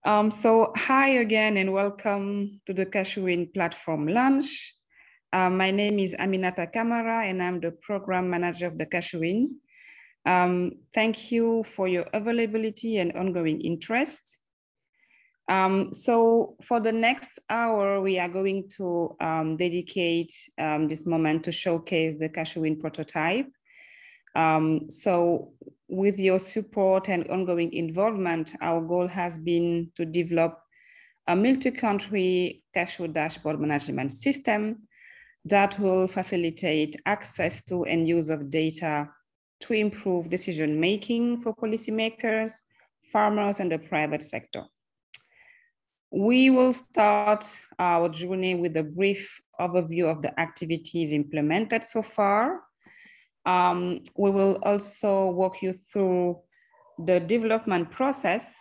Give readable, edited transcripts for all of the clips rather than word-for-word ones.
Hi again and welcome to the Cashew-in platform launch. My name is Aminata Kamara and I'm the program manager of the Cashew-in. Thank you for your availability and ongoing interest. So for the next hour, we are going to dedicate this moment to showcase the Cashew-in prototype. So with your support and ongoing involvement, our goal has been to develop a multi-country cashew dashboard management system that will facilitate access to and use of data to improve decision-making for policymakers, farmers, and the private sector. We will start our journey with a brief overview of the activities implemented so far. We will also walk you through the development process,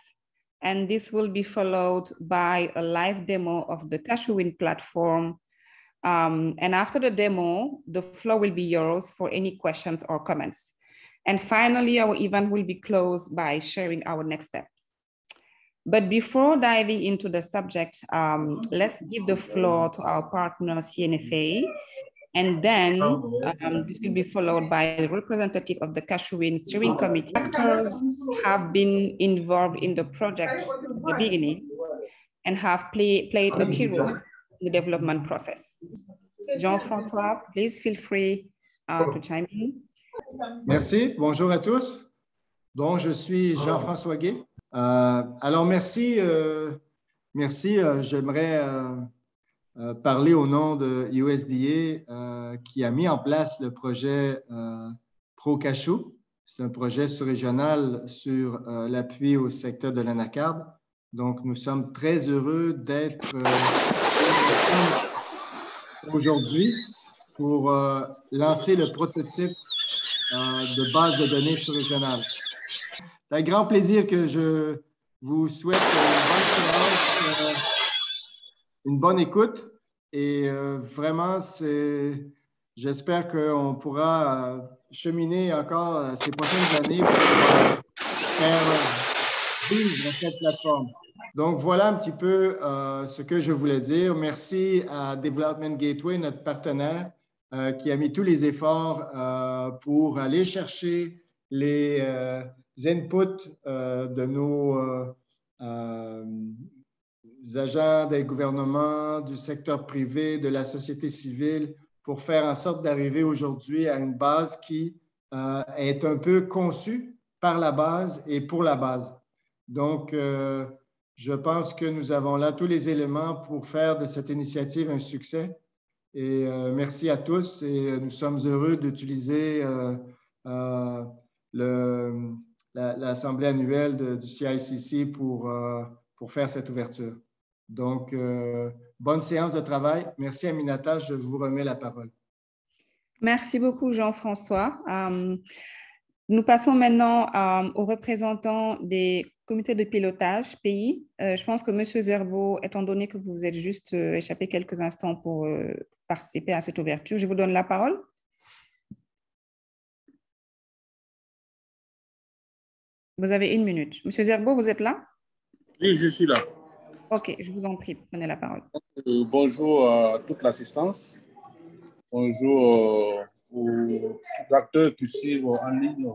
and this will be followed by a live demo of the Cashew-in platform. And after the demo, the floor will be yours for any questions or comments. And finally, our event will be closed by sharing our next steps. But before diving into the subject, let's give the floor to our partner, CNFA. And then this will be followed by a representative of the Cashew-in steering committee. Actors have been involved in the project from the beginning and have played a key role in the development process. Jean-François, please feel free to chime in. Merci, bonjour à tous. Donc, je suis Jean-François Gué. Alors, merci. J'aimerais parler au nom de USDA qui a mis en place le projet Pro-Cashew. C'est un projet sous-régional sur l'appui au secteur de l'anacarde. Donc, nous sommes très heureux d'être aujourd'hui pour lancer le prototype de base de données sous-régionale. C'est un grand plaisir que je vous souhaite une bonne écoute et vraiment, j'espère qu'on pourra cheminer encore ces prochaines années pour faire vivre cette plateforme. Donc, voilà un petit peu ce que je voulais dire. Merci à Development Gateway, notre partenaire, qui a mis tous les efforts pour aller chercher les inputs de nos agents des gouvernements, du secteur privé, de la société civile, pour faire en sorte d'arriver aujourd'hui à une base qui est un peu conçue par la base et pour la base. Donc, je pense que nous avons là tous les éléments pour faire de cette initiative un succès. Et merci à tous et nous sommes heureux d'utiliser l'assemblée annuelle du CICC pour faire cette ouverture. Donc, bonne séance de travail. Merci Aminata, je vous remets la parole. Merci beaucoup Jean-François. Nous passons maintenant aux représentants des comités de pilotage pays. Je pense que M. Zerbo, étant donné que vous êtes juste échappé quelques instants pour participer à cette ouverture, je vous donne la parole. Vous avez 1 minute. M. Zerbo, vous êtes là? Oui, je suis là. OK, je vous en prie, prenez la parole. Bonjour à toute l'assistance. Bonjour aux acteurs qui suivent en ligne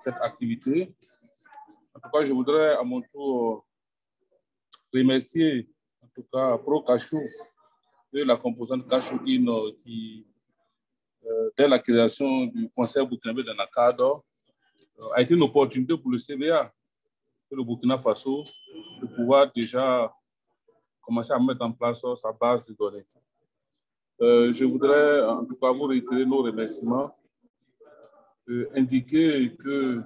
cette activité. En tout cas, je voudrais à mon tour remercier en tout cas Pro-Cashew et la composante Cashew-in qui, dès la création du Conseil burkinabé d'anacarde, a été une opportunité pour le CBA et le Burkina Faso de pouvoir déjà commencer à mettre en place sa base de données. Je voudrais en tout cas vous réitérer nos remerciements, indiquer que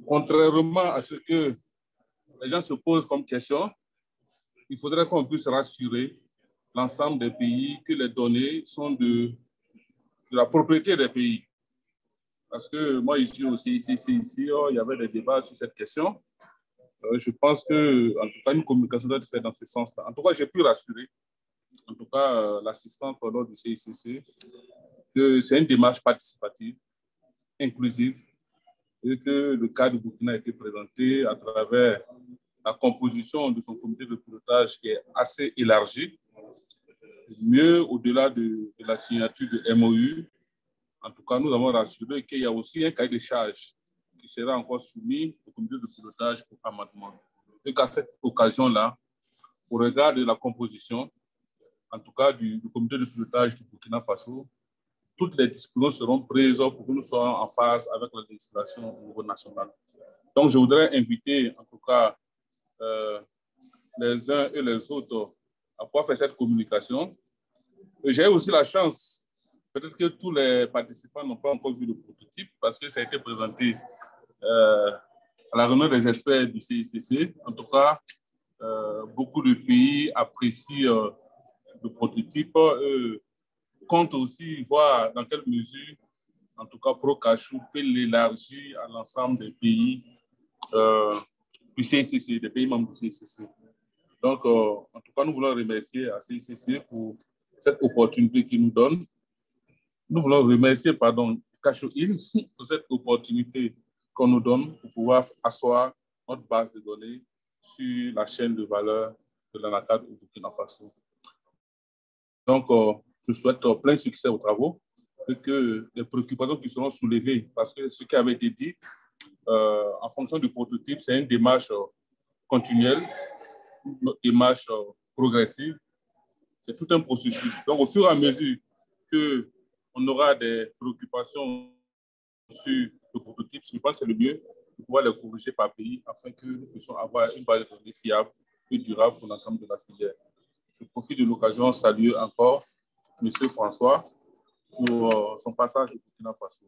contrairement à ce que les gens se posent comme question, il faudrait qu'on puisse rassurer l'ensemble des pays que les données sont de la propriété des pays. Parce que moi, ici aussi, il y avait des débats sur cette question. Je pense que, en tout cas, une communication doit être faite dans ce sens-là. En tout cas, j'ai pu rassurer, en tout cas, l'assistante lors du CICC, que c'est une démarche participative, inclusive, et que le cas du Burkina a été présenté à travers la composition de son comité de pilotage qui est assez élargie, mieux au-delà de la signature de MOU. En tout cas, nous avons rassuré qu'il y a aussi un cahier de charges qui sera encore soumis au comité de pilotage pour amendement. Et qu'à cette occasion-là, au regard de la composition, en tout cas du comité de pilotage du Burkina Faso, toutes les dispositions seront prises pour que nous soyons en phase avec la législation au niveau national. Donc, je voudrais inviter, en tout cas, les uns et les autres à pouvoir faire cette communication. J'ai aussi la chance, peut-être que tous les participants n'ont pas encore vu le prototype parce que ça a été présenté à la réunion des experts du CICC. En tout cas, beaucoup de pays apprécient le prototype, comptent aussi voir dans quelle mesure, en tout cas, Procachou peut l'élargir à l'ensemble des pays du CICC, des pays membres du CICC. Donc, en tout cas, nous voulons remercier à CICC pour cette opportunité qu'il nous donne. Nous voulons remercier, Cachou Hill pour cette opportunité qu'on nous donne pour pouvoir asseoir notre base de données sur la chaîne de valeur de l'ANACAD au Burkina Faso. Donc, je souhaite plein succès aux travaux et que les préoccupations qui seront soulevées, parce que ce qui avait été dit, en fonction du prototype, c'est une démarche continuelle, une démarche progressive. C'est tout un processus. Donc, au fur et à mesure qu'on aura des préoccupations sur le prototype, je pense que c'est le mieux de pouvoir les corriger par pays afin que nous puissions avoir une base de données fiable et durable pour l'ensemble de la filière. Je profite de l'occasion de saluer encore M. François pour son passage au Burkina Faso.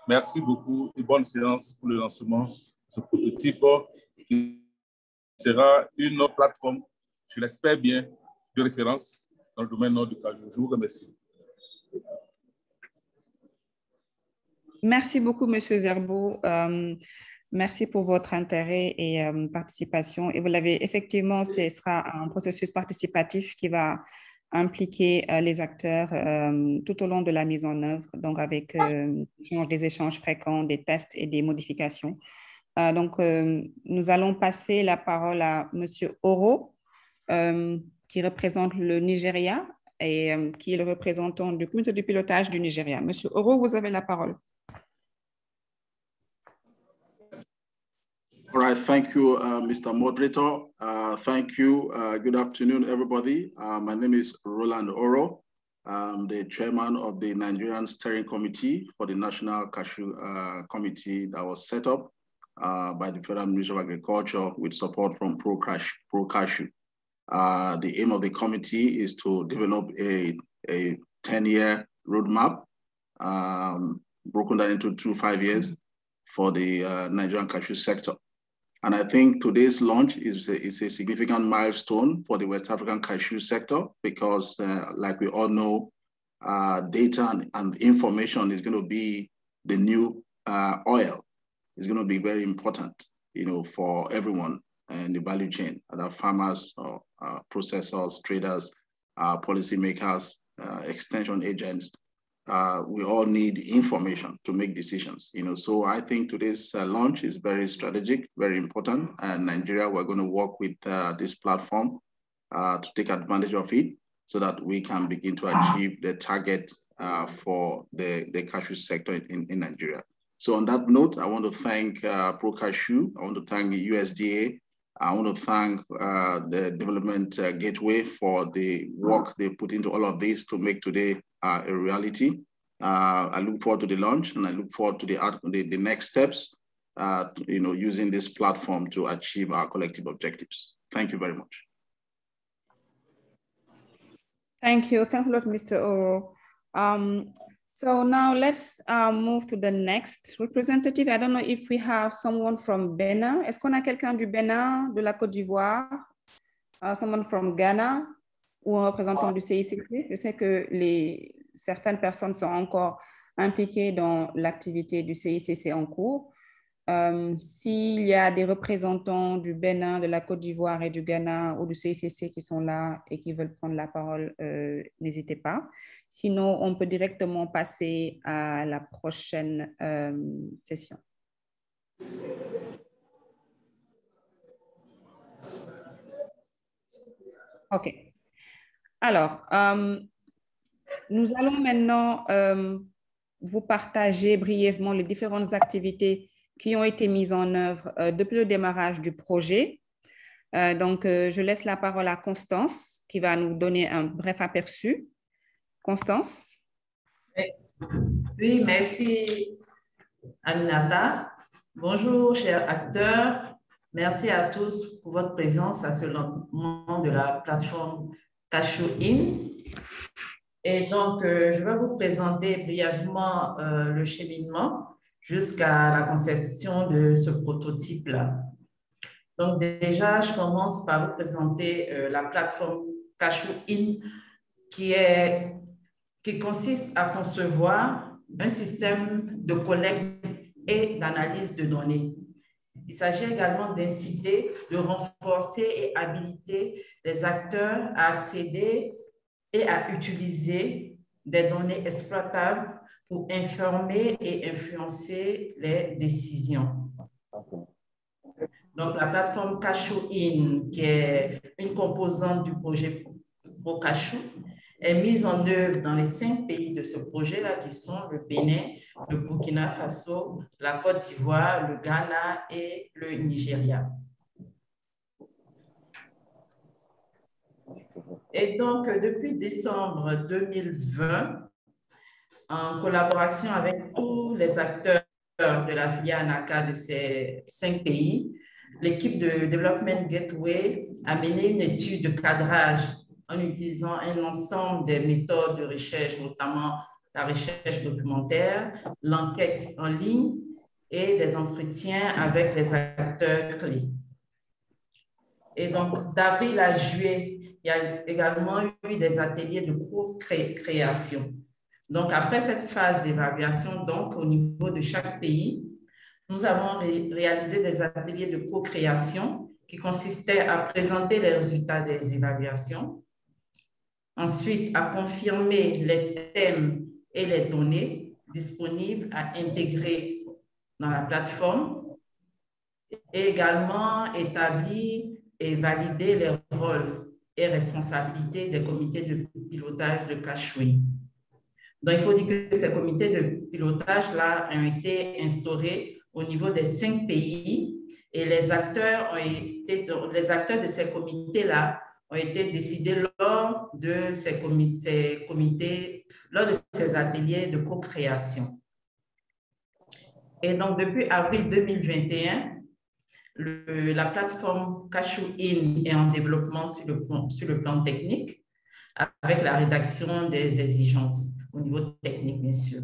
Merci beaucoup et bonne séance pour le lancement de ce prototype qui sera une plateforme, je l'espère bien, de référence dans le domaine du cajou. Je vous remercie. Merci beaucoup, M. Zerbo. Merci pour votre intérêt et participation. Et vous l'avez effectivement, ce sera un processus participatif qui va impliquer les acteurs tout au long de la mise en œuvre, donc avec des échanges fréquents, des tests et des modifications. Donc, nous allons passer la parole à M. Oro, qui représente le Nigeria et qui est le représentant du comité de pilotage du Nigeria. M. Oro, vous avez la parole. All right, thank you, Mr. Moderator. Thank you. Good afternoon, everybody. My name is Roland Oro. I'm the chairman of the Nigerian Steering Committee for the National Cashew Committee that was set up by the Federal Ministry of Agriculture with support from Pro-Cashew. The aim of the committee is to develop a 10-year roadmap broken down into 5 years for the Nigerian cashew sector. And I think today's launch is a significant milestone for the West African cashew sector because, like we all know, data and information is going to be the new oil. It's going to be very important, for everyone in the value chain, other farmers, processors, traders, policymakers, extension agents. We all need information to make decisions, So I think today's launch is very strategic, very important. And Nigeria, we're going to work with this platform to take advantage of it so that we can begin to achieve the target for the cashew sector in Nigeria. So on that note, I want to thank Pro-Cashew. I want to thank the USDA. I want to thank the Development Gateway for the work they put into all of this to make today a reality. I look forward to the launch and I look forward to the next steps, using this platform to achieve our collective objectives. Thank you very much. Thank you. Thanks a lot, Mr. Oro. So now let's move to the next representative. I don't know if we have someone from Benin. Est-ce qu'on a quelqu'un du Bénin, de la Côte d'Ivoire, someone from Ghana ou un représentant du CICC? Je sais que certaines personnes sont encore impliquées dans l'activité du CICC en cours. S'il y a des représentants du Bénin, de la Côte d'Ivoire et du Ghana ou du CICC qui sont là et qui veulent prendre la parole, n'hésitez pas. Sinon, on peut directement passer à la prochaine session. OK. Alors, nous allons maintenant vous partager brièvement les différentes activités qui ont été mises en œuvre depuis le démarrage du projet. Donc, je laisse la parole à Constance qui va nous donner un bref aperçu. Constance? Oui, merci Aminata. Bonjour, chers acteurs. Merci à tous pour votre présence à ce lancement de la plateforme Cashew-In. Et donc, je vais vous présenter brièvement le cheminement jusqu'à la conception de ce prototype-là. Donc, déjà, je commence par vous présenter la plateforme Cashew-In qui consiste à concevoir un système de collecte et d'analyse de données. Il s'agit également d'inciter, de renforcer et habiliter les acteurs à accéder et à utiliser des données exploitables pour informer et influencer les décisions. Donc, la plateforme Cashew-In, qui est une composante du projet ProCashew, est mise en œuvre dans les 5 pays de ce projet-là, qui sont le Bénin, le Burkina Faso, la Côte d'Ivoire, le Ghana et le Nigeria. Et donc, depuis décembre 2020, en collaboration avec tous les acteurs de la filière ANACA de ces 5 pays, l'équipe de Development Gateway a mené une étude de cadrage en utilisant un ensemble des méthodes de recherche, notamment la recherche documentaire, l'enquête en ligne et des entretiens avec les acteurs clés. Et donc, d'avril à juillet, il y a également eu des ateliers de co-création. Donc, après cette phase d'évaluation, donc, au niveau de chaque pays, nous avons réalisé des ateliers de co-création qui consistaient à présenter les résultats des évaluations, ensuite à confirmer les thèmes et les données disponibles à intégrer dans la plateforme, et également établir et valider les rôles et responsabilités des comités de pilotage de Cashew-In. Donc, il faut dire que ces comités de pilotage-là ont été instaurés au niveau des 5 pays et les acteurs de ces comités-là ont été décidés lors de ces comités, lors de ces ateliers de co-création. Et donc, depuis avril 2021, la plateforme Cashew-In est en développement sur le plan technique avec la rédaction des exigences au niveau technique, bien sûr.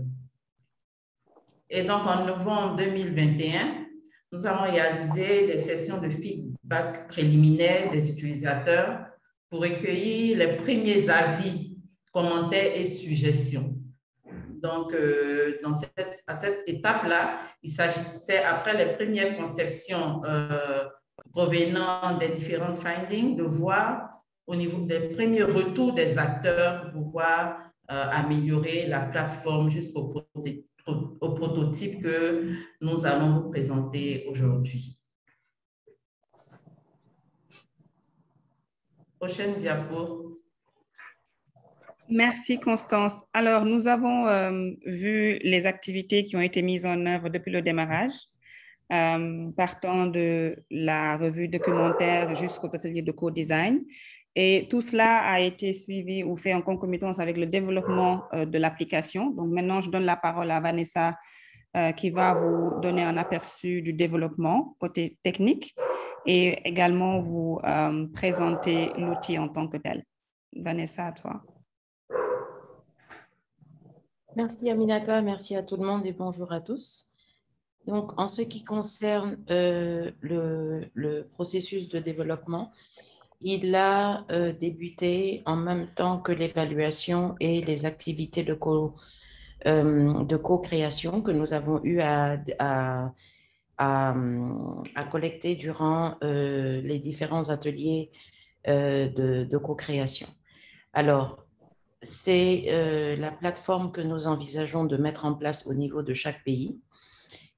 Et donc, en novembre 2021, nous avons réalisé des sessions de feedback préliminaires des utilisateurs pour recueillir les premiers avis, commentaires et suggestions. Donc, à cette étape-là, il s'agissait, après les premières conceptions provenant des différentes findings, de voir au niveau des premiers retours des acteurs pour pouvoir améliorer la plateforme jusqu'au prototype que nous allons vous présenter aujourd'hui. Prochaine diapo. Merci, Constance. Alors, nous avons vu les activités qui ont été mises en œuvre depuis le démarrage, partant de la revue documentaire jusqu'aux ateliers de co-design. Et tout cela a été suivi ou fait en concomitance avec le développement de l'application. Donc, maintenant, je donne la parole à Vanessa qui va vous donner un aperçu du développement côté technique et également vous présenter l'outil en tant que tel. Vanessa, à toi. Merci Aminata, merci à tout le monde et bonjour à tous. Donc, en ce qui concerne le processus de développement, il a débuté en même temps que l'évaluation et les activités de co-création que nous avons eu à collecter durant les différents ateliers de co-création. Alors, c'est la plateforme que nous envisageons de mettre en place au niveau de chaque pays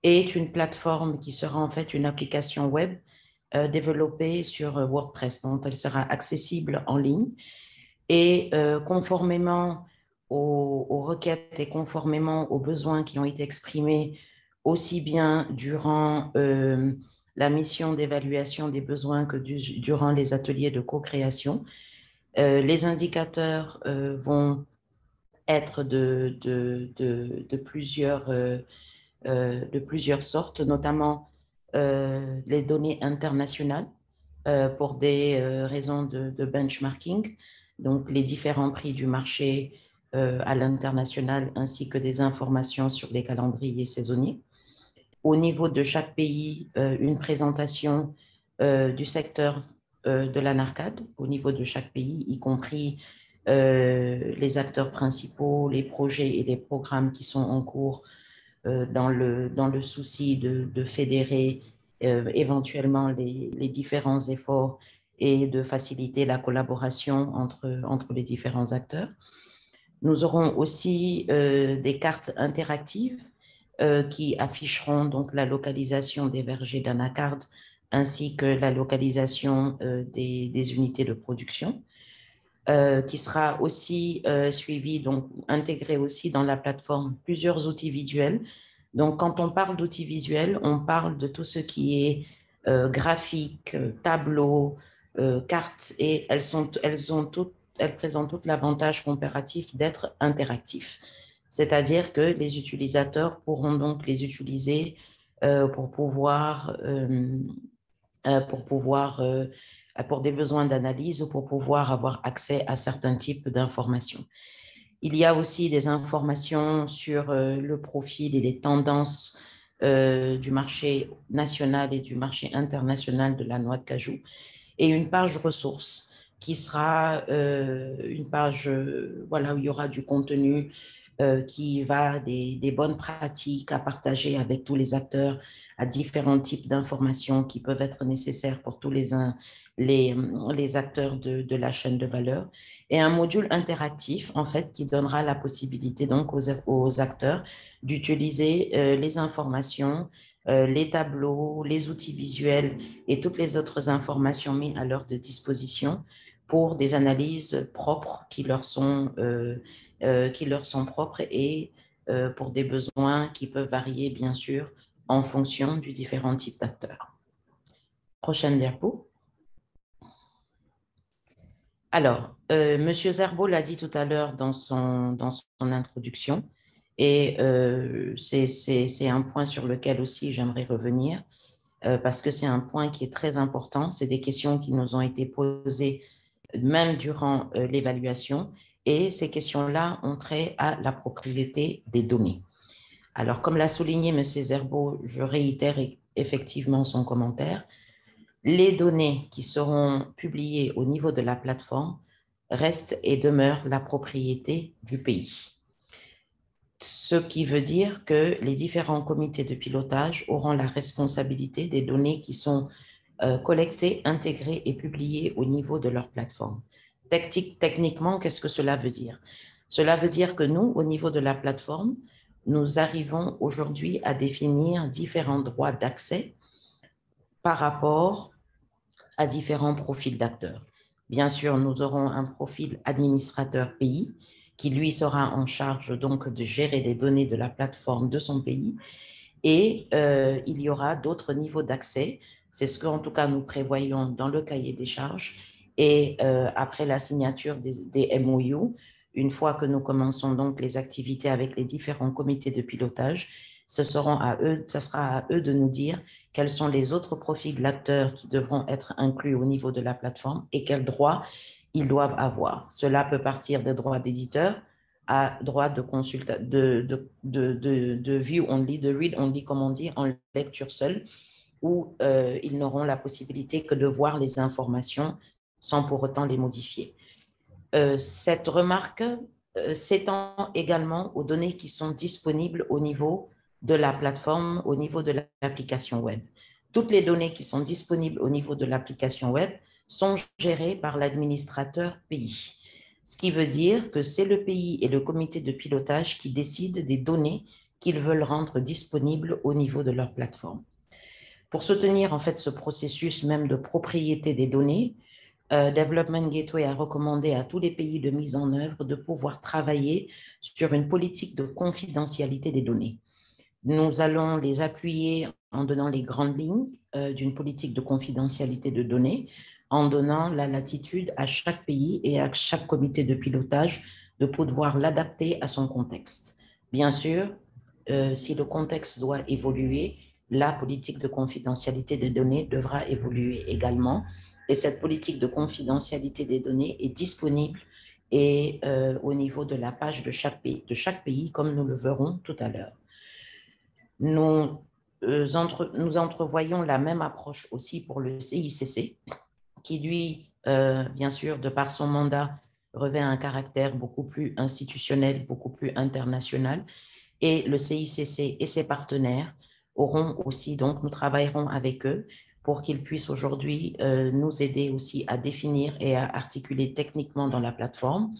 est une plateforme qui sera en fait une application web développée sur WordPress, dont elle sera accessible en ligne. Et conformément aux requêtes et conformément aux besoins qui ont été exprimés aussi bien durant la mission d'évaluation des besoins que durant les ateliers de co-création, les indicateurs vont être de plusieurs sortes, notamment les données internationales pour des raisons de benchmarking, donc les différents prix du marché à l'international ainsi que des informations sur les calendriers saisonniers. Au niveau de chaque pays, une présentation du secteur de la NARCAD au niveau de chaque pays, y compris les acteurs principaux, les projets et les programmes qui sont en cours dans le souci de fédérer éventuellement les différents efforts et de faciliter la collaboration entre les différents acteurs. Nous aurons aussi des cartes interactives qui afficheront donc la localisation des vergers d'anacarde ainsi que la localisation des unités de production, qui sera aussi suivi, donc intégré aussi dans la plateforme plusieurs outils visuels. Donc, quand on parle d'outils visuels, on parle de tout ce qui est graphique, tableau, cartes, et elles présentent tout l'avantage comparatif d'être interactifs. C'est-à-dire que les utilisateurs pourront donc les utiliser pour des besoins d'analyse ou pour pouvoir avoir accès à certains types d'informations. Il y a aussi des informations sur le profil et les tendances du marché national et du marché international de la noix de cajou, et une page ressources qui sera une page voilà, où il y aura du contenu qui va des bonnes pratiques à partager avec tous les acteurs, à différents types d'informations qui peuvent être nécessaires pour tous les acteurs de la chaîne de valeur, et un module interactif en fait qui donnera la possibilité donc aux acteurs d'utiliser les informations, les tableaux, les outils visuels et toutes les autres informations mises à leur disposition pour des analyses propres qui leur sont propres et pour des besoins qui peuvent varier bien sûr en fonction du différent type d'acteurs. Prochaine diapo. Alors, M. Zerbo l'a dit tout à l'heure dans son introduction, et c'est un point sur lequel aussi j'aimerais revenir, parce que c'est un point qui est très important. C'est des questions qui nous ont été posées même durant l'évaluation, et ces questions-là ont trait à la propriété des données. Alors, comme l'a souligné M. Zerbo, je réitère effectivement son commentaire. Les données qui seront publiées au niveau de la plateforme restent et demeurent la propriété du pays. Ce qui veut dire que les différents comités de pilotage auront la responsabilité des données qui sont collectées, intégrées et publiées au niveau de leur plateforme. Techniquement, qu'est-ce que cela veut dire? Cela veut dire que nous, au niveau de la plateforme, nous arrivons aujourd'hui à définir différents droits d'accès par rapport à différents profils d'acteurs. Bien sûr, nous aurons un profil administrateur pays qui, lui, sera en charge donc de gérer les données de la plateforme de son pays, et il y aura d'autres niveaux d'accès. C'est ce qu'en tout cas nous prévoyons dans le cahier des charges, et après la signature des MOU, une fois que nous commençons donc les activités avec les différents comités de pilotage, ce sera à eux de nous dire quels sont les autres profils d'acteurs qui devront être inclus au niveau de la plateforme et quels droits ils doivent avoir. Cela peut partir des droits d'éditeur à droit de view only, de read only, comme on dit, en lecture seule, où ils n'auront la possibilité que de voir les informations sans pour autant les modifier. Cette remarque s'étend également aux données qui sont disponibles au niveau de la plateforme, au niveau de l'application web. Toutes les données qui sont disponibles au niveau de l'application web sont gérées par l'administrateur pays. Ce qui veut dire que c'est le pays et le comité de pilotage qui décident des données qu'ils veulent rendre disponibles au niveau de leur plateforme. Pour soutenir en fait ce processus même de propriété des données, Development Gateway a recommandé à tous les pays de mise en œuvre de pouvoir travailler sur une politique de confidentialité des données. Nous allons les appuyer en donnant les grandes lignes d'une politique de confidentialité de données, en donnant la latitude à chaque pays et à chaque comité de pilotage de pouvoir l'adapter à son contexte. Bien sûr, si le contexte doit évoluer, la politique de confidentialité des données devra évoluer également. Et cette politique de confidentialité des données est disponible et au niveau de la page de chaque pays, comme nous le verrons tout à l'heure. Nous entrevoyons la même approche aussi pour le CICC, qui lui, bien sûr, de par son mandat, revêt un caractère beaucoup plus institutionnel, beaucoup plus international. Et le CICC et ses partenaires auront aussi, donc nous travaillerons avec eux pour qu'ils puissent aujourd'hui nous aider aussi à définir et à articuler techniquement dans la plateforme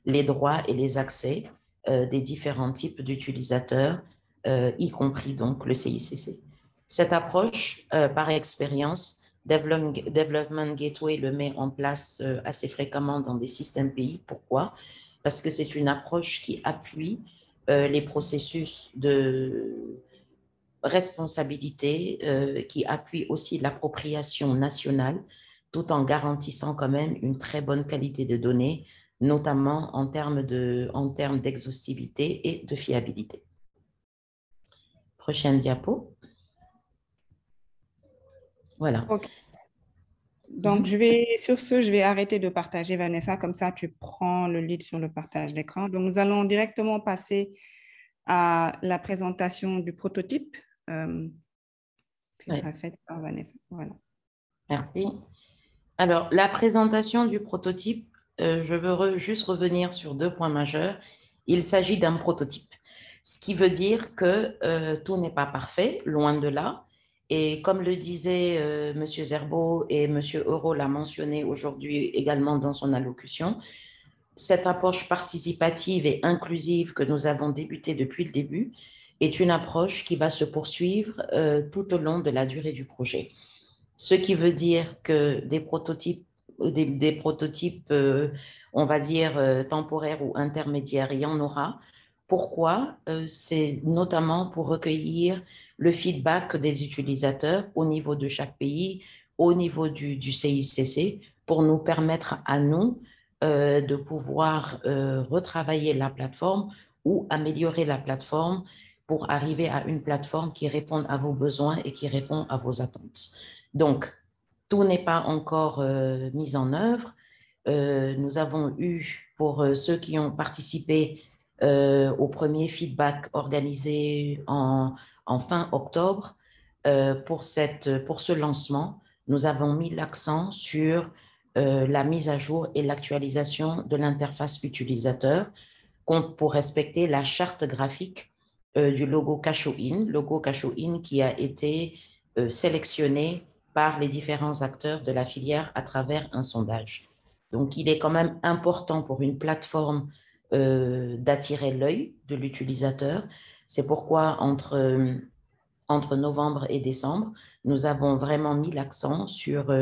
les droits et les accès des différents types d'utilisateurs, y compris donc le CICC. Cette approche, par expérience, Development Gateway le met en place assez fréquemment dans des systèmes pays. Pourquoi? Parce que c'est une approche qui appuie les processus de responsabilité, qui appuie aussi l'appropriation nationale, tout en garantissant quand même une très bonne qualité de données, notamment en termes d'exhaustivité et de fiabilité. Prochaine diapo. Voilà. Okay. Donc, sur ce, je vais arrêter de partager, Vanessa, comme ça tu prends le lead sur le partage d'écran. Donc, nous allons directement passer à la présentation du prototype qui sera faite par Vanessa. Voilà. Merci. Alors, la présentation du prototype, je veux juste revenir sur 2 points majeurs. Il s'agit d'un prototype, ce qui veut dire que tout n'est pas parfait, loin de là. Et comme le disait M. Zerbo et M. Euro l'a mentionné aujourd'hui également dans son allocution, cette approche participative et inclusive que nous avons débutée depuis le début est une approche qui va se poursuivre tout au long de la durée du projet. Ce qui veut dire que des prototypes, on va dire, temporaires ou intermédiaires, il y en aura. Pourquoi? C'est notamment pour recueillir le feedback des utilisateurs au niveau de chaque pays, au niveau du CICC, pour nous permettre à nous de pouvoir retravailler la plateforme ou améliorer la plateforme pour arriver à une plateforme qui réponde à vos besoins et qui répond à vos attentes. Donc, tout n'est pas encore mis en œuvre. Nous avons eu, pour ceux qui ont participé au premier feedback organisé en fin octobre, pour ce lancement, nous avons mis l'accent sur la mise à jour et l'actualisation de l'interface utilisateur pour respecter la charte graphique du logo Casho-In qui a été sélectionné par les différents acteurs de la filière à travers un sondage. Donc, il est quand même important pour une plateforme d'attirer l'œil de l'utilisateur. C'est pourquoi entre novembre et décembre, nous avons vraiment mis l'accent sur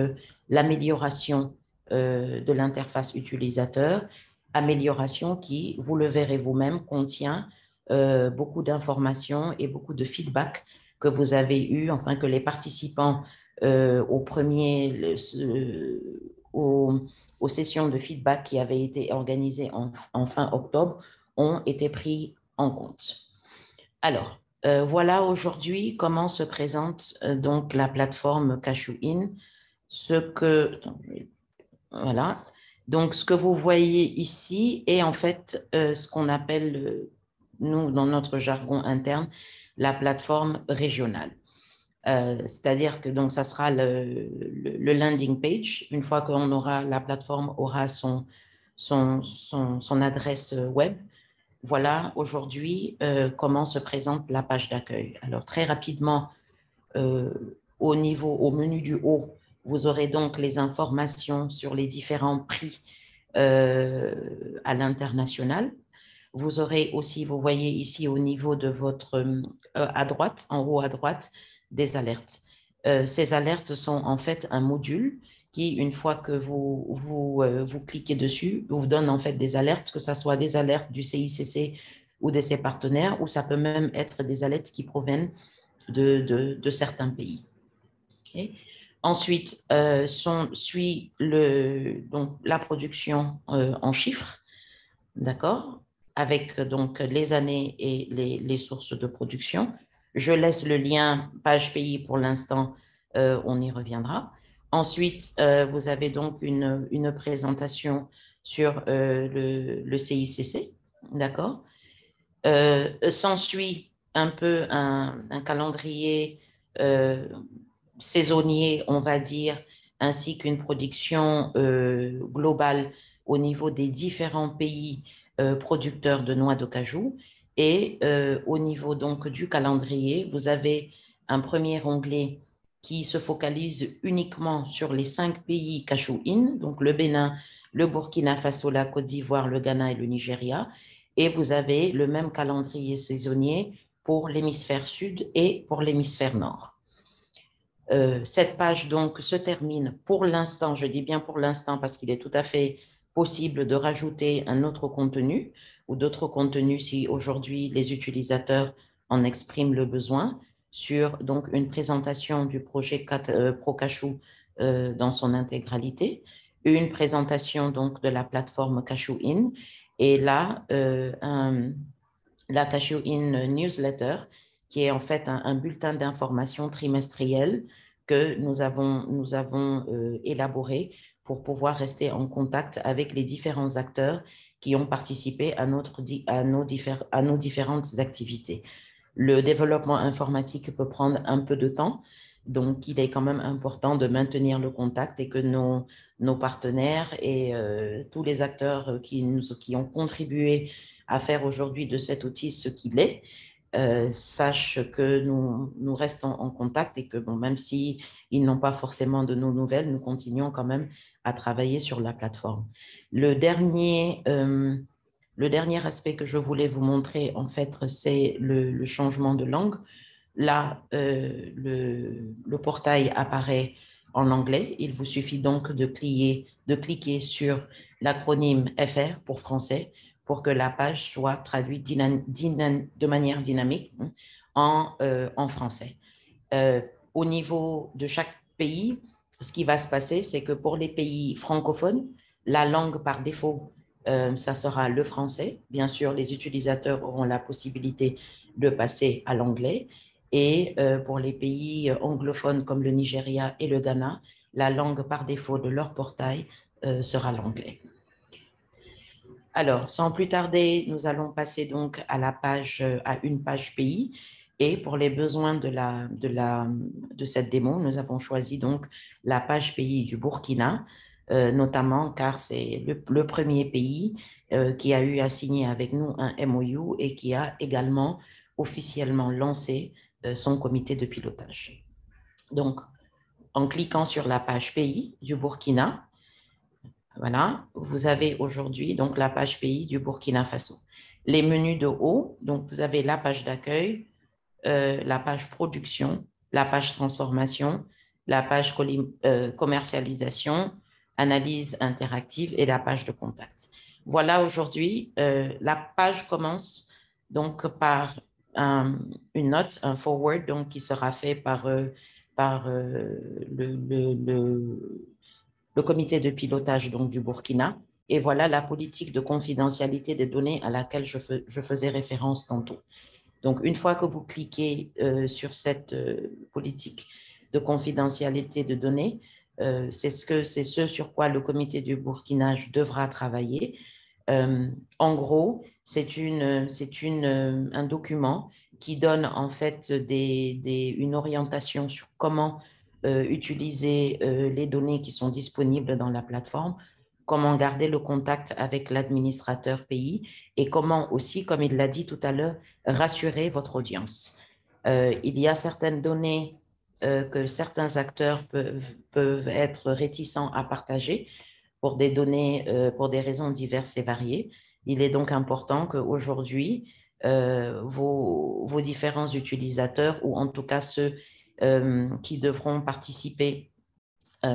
l'amélioration de l'interface utilisateur, amélioration qui, vous le verrez vous-même, contient beaucoup d'informations et beaucoup de feedback que vous avez eu, enfin que les participants aux sessions de feedback qui avaient été organisées en fin octobre ont été pris en compte. Alors, voilà aujourd'hui comment se présente donc la plateforme Casho-In. Voilà. Donc, ce que vous voyez ici est en fait ce qu'on appelle, nous, dans notre jargon interne, la plateforme régionale. C'est-à-dire que donc, ça sera le landing page. Une fois qu'on aura, la plateforme aura son adresse web. Voilà aujourd'hui comment se présente la page d'accueil. Alors, très rapidement, au menu du haut, vous aurez donc les informations sur les différents prix à l'international. Vous aurez aussi, vous voyez ici au niveau de votre, à droite, en haut à droite, des alertes. Ces alertes sont en fait un module qui, une fois que vous cliquez dessus, vous donne en fait des alertes, que ce soit des alertes du CICC ou de ses partenaires, ou ça peut même être des alertes qui proviennent de certains pays. Okay. Ensuite, suit donc, la production en chiffres, d'accord, avec donc les années et les sources de production. Je laisse le lien page pays pour l'instant, on y reviendra. Ensuite, vous avez donc une présentation sur le CICC, d'accord. S'ensuit un peu un calendrier saisonnier, on va dire, ainsi qu'une production globale au niveau des différents pays producteurs de noix de cajou. Et au niveau donc du calendrier, vous avez un premier onglet qui se focalise uniquement sur les 5 pays Cashew-In, donc le Bénin, le Burkina Faso, la Côte d'Ivoire, le Ghana et le Nigeria. Et vous avez le même calendrier saisonnier pour l'hémisphère sud et pour l'hémisphère nord. Cette page donc se termine pour l'instant, je dis bien pour l'instant parce qu'il est tout à fait possible de rajouter un autre contenu ou d'autres contenus si aujourd'hui les utilisateurs en expriment le besoin, sur donc une présentation du projet ProCashou dans son intégralité, une présentation donc de la plateforme Cashew-In et là la Cashew-In Newsletter, qui est en fait un bulletin d'information trimestriel que nous avons élaboré pour pouvoir rester en contact avec les différents acteurs qui ont participé à nos différentes activités. Le développement informatique peut prendre un peu de temps, donc il est quand même important de maintenir le contact et que nos partenaires et tous les acteurs qui ont contribué à faire aujourd'hui de cet outil ce qu'il est, sachent que nous restons en contact et que bon, même s'ils n'ont pas forcément de nos nouvelles, nous continuons quand même à travailler sur la plateforme. Le dernier aspect que je voulais vous montrer, en fait, c'est le changement de langue. Là, le portail apparaît en anglais. Il vous suffit donc de cliquer sur l'acronyme FR pour français pour que la page soit traduite de manière dynamique en français. Au niveau de chaque pays, ce qui va se passer, c'est que pour les pays francophones, la langue par défaut, ça sera le français. Bien sûr, les utilisateurs auront la possibilité de passer à l'anglais. Et pour les pays anglophones comme le Nigeria et le Ghana, la langue par défaut de leur portail sera l'anglais. Alors, sans plus tarder, nous allons passer donc à une page pays. Et pour les besoins de cette démo, nous avons choisi donc la page pays du Burkina, notamment car c'est le premier pays qui a eu à signer avec nous un MOU et qui a également officiellement lancé son comité de pilotage. Donc, en cliquant sur la page pays du Burkina, voilà, vous avez aujourd'hui donc la page pays du Burkina Faso. Les menus de haut, donc vous avez la page d'accueil, la page production, la page transformation, la page commercialisation, analyse interactive et la page de contact. Voilà aujourd'hui, la page commence donc par une note, un forward donc, qui sera fait par le comité de pilotage donc, du Burkina. Et voilà la politique de confidentialité des données à laquelle je faisais référence tantôt. Donc, une fois que vous cliquez sur cette politique de confidentialité de données, c'est ce sur quoi le comité du Burkina devra travailler. En gros, c'est un document qui donne en fait une orientation sur comment utiliser les données qui sont disponibles dans la plateforme, comment garder le contact avec l'administrateur pays et comment aussi, comme il l'a dit tout à l'heure, rassurer votre audience. Il y a certaines données que certains acteurs peuvent être réticents à partager pour des données, pour des raisons diverses et variées. Il est donc important qu'aujourd'hui, vos différents utilisateurs, ou en tout cas ceux qui devront participer,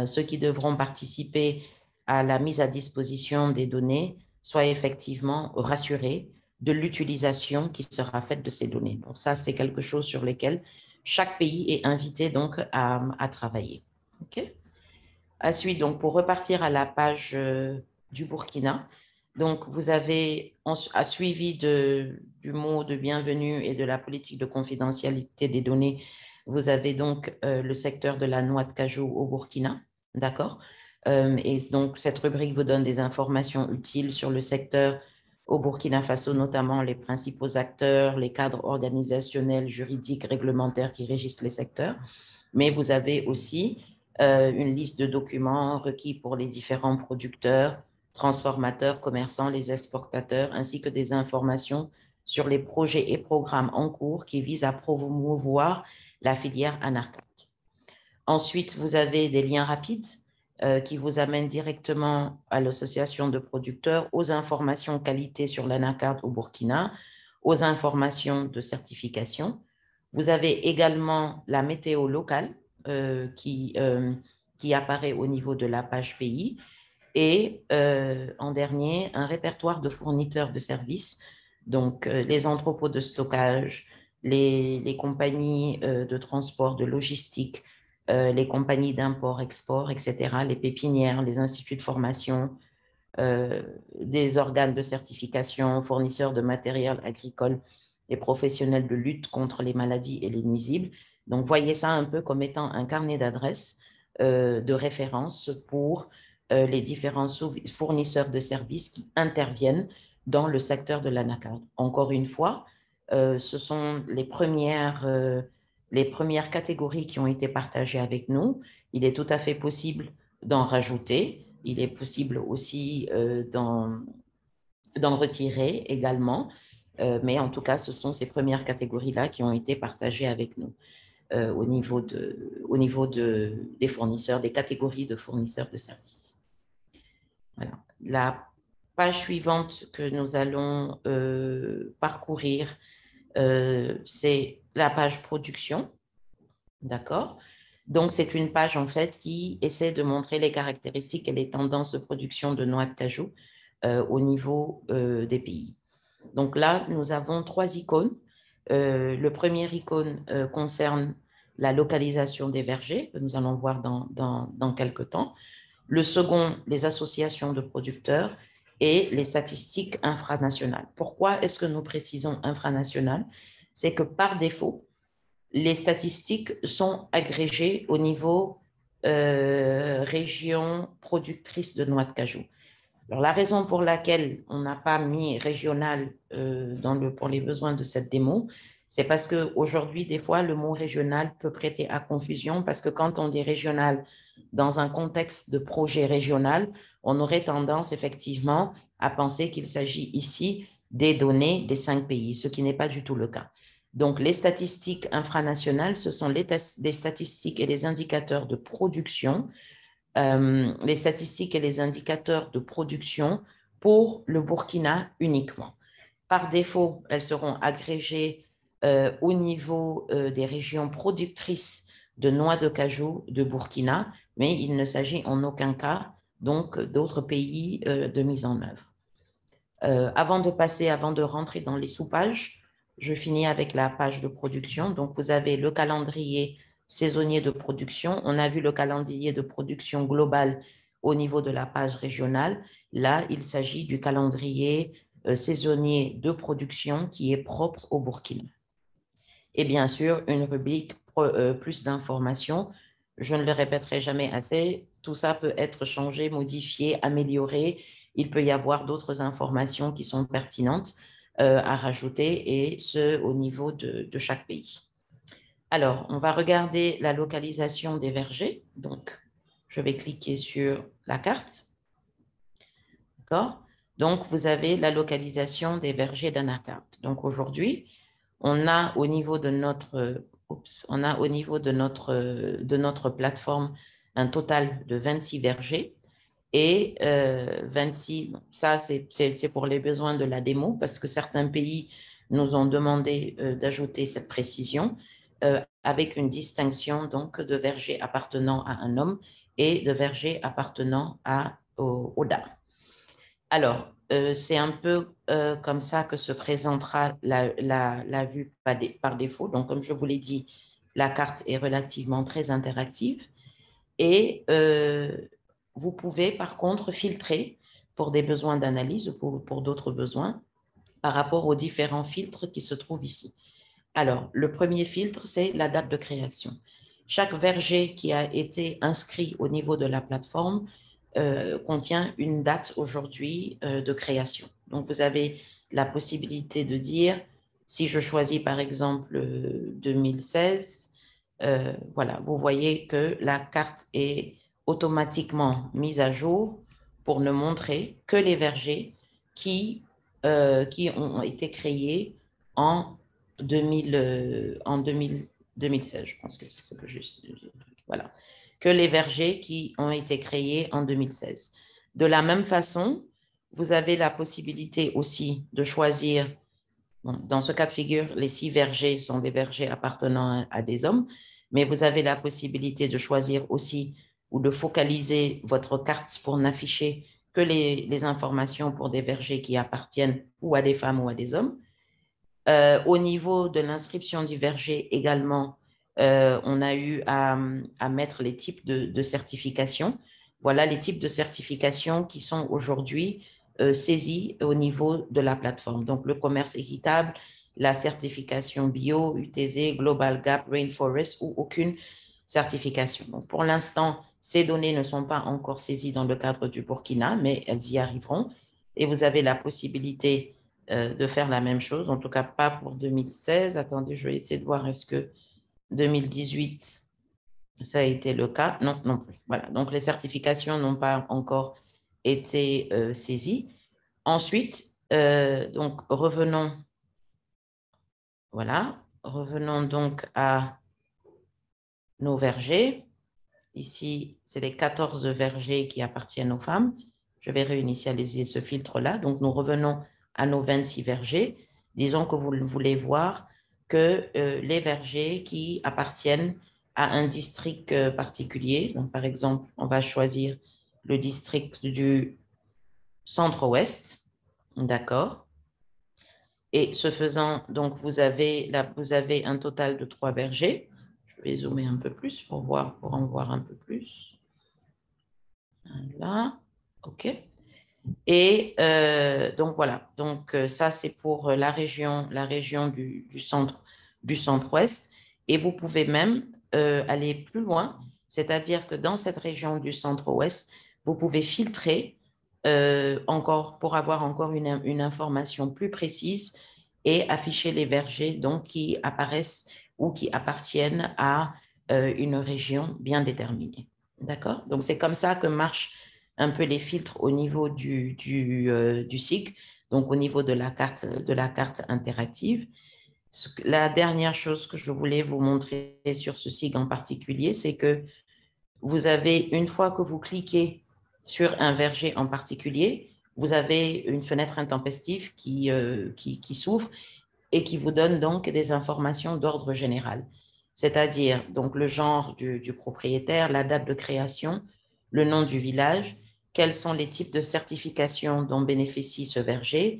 ceux qui devront participer à la mise à disposition des données soient effectivement rassurés de l'utilisation qui sera faite de ces données. Donc ça, c'est quelque chose sur lequel chaque pays est invité donc à travailler. Okay. Ensuite, donc pour repartir à la page du Burkina, donc vous avez suivi du mot de bienvenue et de la politique de confidentialité des données, vous avez donc le secteur de la noix de cajou au Burkina, d'accord? Et donc cette rubrique vous donne des informations utiles sur le secteur au Burkina Faso, notamment les principaux acteurs, les cadres organisationnels, juridiques, réglementaires qui régissent les secteurs. Mais vous avez aussi une liste de documents requis pour les différents producteurs, transformateurs, commerçants, les exportateurs, ainsi que des informations sur les projets et programmes en cours qui visent à promouvoir la filière Anarcat. Ensuite, vous avez des liens rapides qui vous amènent directement à l'association de producteurs, aux informations qualité sur l'Anarcat au Burkina, aux informations de certification. Vous avez également la météo locale qui apparaît au niveau de la page pays. Et en dernier, un répertoire de fournisseurs de services, donc les entrepôts de stockage, les compagnies de transport, de logistique, les compagnies d'import-export, etc., les pépinières, les instituts de formation, des organes de certification, fournisseurs de matériel agricole, les professionnels de lutte contre les maladies et les nuisibles. Donc, voyez ça un peu comme étant un carnet d'adresses de référence pour les différents fournisseurs de services qui interviennent dans le secteur de l'anacarde. Encore une fois, ce sont les premières catégories qui ont été partagées avec nous. Il est tout à fait possible d'en rajouter. Il est possible aussi d'en retirer également. Mais en tout cas, ce sont ces premières catégories-là qui ont été partagées avec nous au niveau des fournisseurs, des catégories de fournisseurs de services. Voilà. La page suivante que nous allons parcourir, c'est la page production. D'accord? Donc, c'est une page, en fait, qui essaie de montrer les caractéristiques et les tendances de production de noix de cajou au niveau des pays. Donc là, nous avons 3 icônes. Le premier icône concerne la localisation des vergers, que nous allons voir dans quelques temps. Le second, les associations de producteurs et les statistiques infranationales. Pourquoi est-ce que nous précisons infranationales? C'est que par défaut, les statistiques sont agrégées au niveau région productrice de noix de cajou. Alors, la raison pour laquelle on n'a pas mis régional pour les besoins de cette démo, c'est parce qu'aujourd'hui, des fois, le mot régional peut prêter à confusion parce que quand on dit régional dans un contexte de projet régional, on aurait tendance effectivement à penser qu'il s'agit ici des données des 5 pays, ce qui n'est pas du tout le cas. Donc, les statistiques infranationales, ce sont les statistiques et les indicateurs de production, les statistiques et les indicateurs de production pour le Burkina uniquement. Par défaut, elles seront agrégées au niveau des régions productrices de noix de cajou de Burkina, mais il ne s'agit en aucun cas donc d'autres pays de mise en œuvre. Avant de rentrer dans les sous-pages, je finis avec la page de production. Donc, vous avez le calendrier saisonnier de production. On a vu le calendrier de production global au niveau de la page régionale. Là, il s'agit du calendrier saisonnier de production qui est propre au Burkina. Et bien sûr, une rubrique plus d'informations. Je ne le répéterai jamais assez. Tout ça peut être changé, modifié, amélioré. Il peut y avoir d'autres informations qui sont pertinentes à rajouter, et ce, au niveau de chaque pays. Alors, on va regarder la localisation des vergers. Donc, je vais cliquer sur la carte. D'accord? Donc, vous avez la localisation des vergers d'Anarcat. Donc, aujourd'hui, on a au niveau de notre plateforme un total de 26 vergers. Et 26, ça c'est pour les besoins de la démo, parce que certains pays nous ont demandé d'ajouter cette précision. À avec une distinction donc de verger appartenant à un homme et de verger appartenant aux dames. Alors, c'est un peu comme ça que se présentera la vue par défaut. Donc, comme je vous l'ai dit, la carte est relativement très interactive et vous pouvez par contre filtrer pour des besoins d'analyse ou pour d'autres besoins par rapport aux différents filtres qui se trouvent ici. Alors, le premier filtre, c'est la date de création. Chaque verger qui a été inscrit au niveau de la plateforme contient une date aujourd'hui de création. Donc, vous avez la possibilité de dire, si je choisis par exemple 2016, voilà, vous voyez que la carte est automatiquement mise à jour pour ne montrer que les vergers qui ont été créés en 2016, je pense que c'est ce que voilà, que les vergers qui ont été créés en 2016. De la même façon, vous avez la possibilité aussi de choisir, bon, dans ce cas de figure, les 6 vergers sont des vergers appartenant à des hommes, mais vous avez la possibilité de choisir aussi ou de focaliser votre carte pour n'afficher que les informations pour des vergers qui appartiennent ou à des femmes ou à des hommes. Au niveau de l'inscription du verger également, on a eu à mettre les types de certification. Voilà les types de certifications qui sont aujourd'hui saisis au niveau de la plateforme. Donc, le commerce équitable, la certification bio, UTZ, Global Gap, Rainforest ou aucune certification. Donc, pour l'instant, ces données ne sont pas encore saisies dans le cadre du Burkina, mais elles y arriveront. Et vous avez la possibilité de faire la même chose, en tout cas pas pour 2016. Attendez, je vais essayer de voir, est-ce que 2018, ça a été le cas? Non, non plus. Voilà, donc les certifications n'ont pas encore été saisies. Ensuite, donc revenons, voilà, revenons donc à nos vergers. Ici, c'est les 14 vergers qui appartiennent aux femmes. Je vais réinitialiser ce filtre-là. Donc, nous revenons à nos 26 vergers. Disons que vous voulez voir que les vergers qui appartiennent à un district particulier, donc par exemple, on va choisir le district du centre-ouest, d'accord? Et ce faisant, donc, vous avez un total de 3 vergers. Je vais zoomer un peu plus pour en voir un peu plus. Là, OK. Et donc, voilà. Donc, ça, c'est pour la région du centre-ouest. Et vous pouvez même aller plus loin, c'est-à-dire que dans cette région du centre-ouest, vous pouvez filtrer encore pour avoir encore une information plus précise et afficher les vergers donc, qui apparaissent ou qui appartiennent à une région bien déterminée. D'accord? Donc, c'est comme ça que marchent un peu les filtres au niveau du SIG, donc au niveau de la carte interactive. La dernière chose que je voulais vous montrer sur ce SIG en particulier, c'est que vous avez, une fois que vous cliquez sur un verger en particulier, vous avez une fenêtre intempestive qui s'ouvre et qui vous donne donc des informations d'ordre général, c'est-à-dire donc le genre du propriétaire, la date de création, le nom du village, quels sont les types de certifications dont bénéficie ce verger,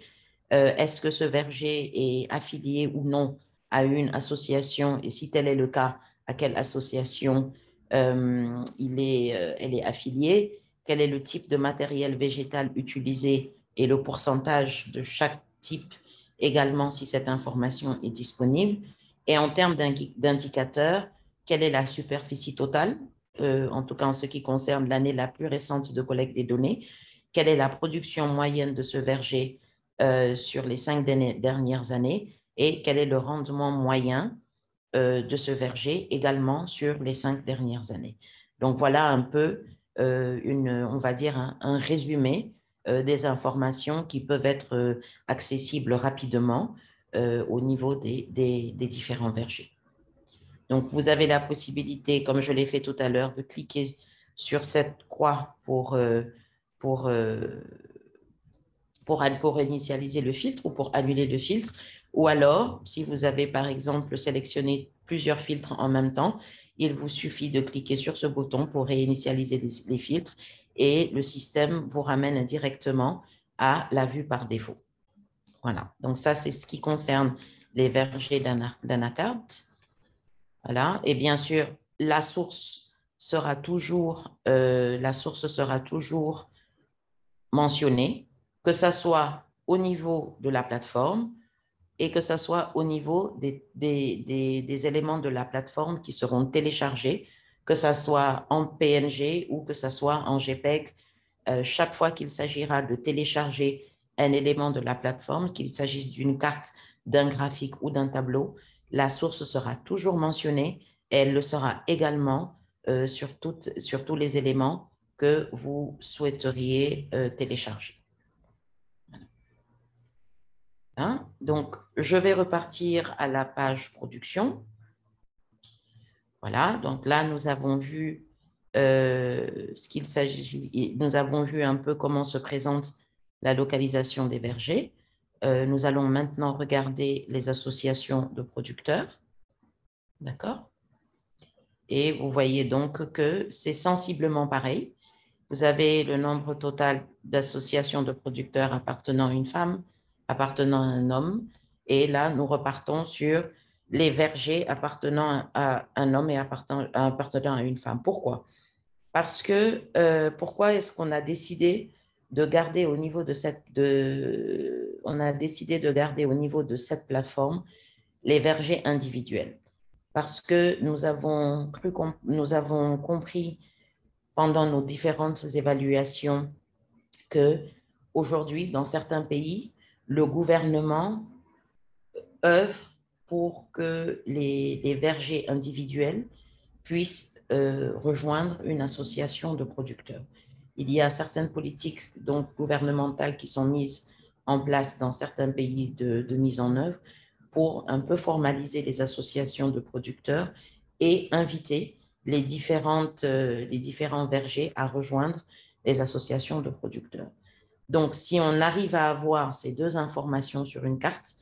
est-ce que ce verger est affilié ou non à une association et si tel est le cas, à quelle association elle est affiliée, quel est le type de matériel végétal utilisé et le pourcentage de chaque type également si cette information est disponible. Et en termes d'indicateurs, quelle est la superficie totale, en tout cas en ce qui concerne l'année la plus récente de collecte des données, quelle est la production moyenne de ce verger sur les 5 dernières années et quel est le rendement moyen de ce verger également sur les 5 dernières années. Donc voilà un peu on va dire un résumé des informations qui peuvent être accessibles rapidement au niveau des différents vergers. Donc, vous avez la possibilité, comme je l'ai fait tout à l'heure, de cliquer sur cette croix pour initialiser le filtre ou pour annuler le filtre. Ou alors, si vous avez par exemple sélectionné plusieurs filtres en même temps, il vous suffit de cliquer sur ce bouton pour réinitialiser les filtres et le système vous ramène directement à la vue par défaut. Voilà, donc ça, c'est ce qui concerne les vergers d'Anacard. Voilà, et bien sûr, la source sera toujours mentionnée, que ce soit au niveau de la plateforme et que ce soit au niveau des éléments de la plateforme qui seront téléchargés, que ce soit en PNG ou que ce soit en JPEG. Chaque fois qu'il s'agira de télécharger un élément de la plateforme, qu'il s'agisse d'une carte, d'un graphique ou d'un tableau, la source sera toujours mentionnée et elle le sera également sur tous les éléments que vous souhaiteriez télécharger. Hein? Donc, je vais repartir à la page production. Voilà, donc là, nous avons vu ce qu'il s'agit, nous avons vu un peu comment se présente la localisation des vergers. Nous allons maintenant regarder les associations de producteurs. D'accord? Et vous voyez donc que c'est sensiblement pareil. Vous avez le nombre total d'associations de producteurs appartenant à une femme, appartenant à un homme. Et là, nous repartons sur les vergers appartenant à un homme et appartenant à une femme. Pourquoi? Parce que pourquoi est-ce qu'on a décidé de garder au niveau de cette plateforme les vergers individuels? Parce que nous avons compris pendant nos différentes évaluations que aujourd'hui, dans certains pays, le gouvernement œuvre pour que les vergers individuels puissent rejoindre une association de producteurs. Il y a certaines politiques donc, gouvernementales qui sont mises en place dans certains pays de mise en œuvre pour un peu formaliser les associations de producteurs et inviter les différents vergers à rejoindre les associations de producteurs. Donc, si on arrive à avoir ces deux informations sur une carte,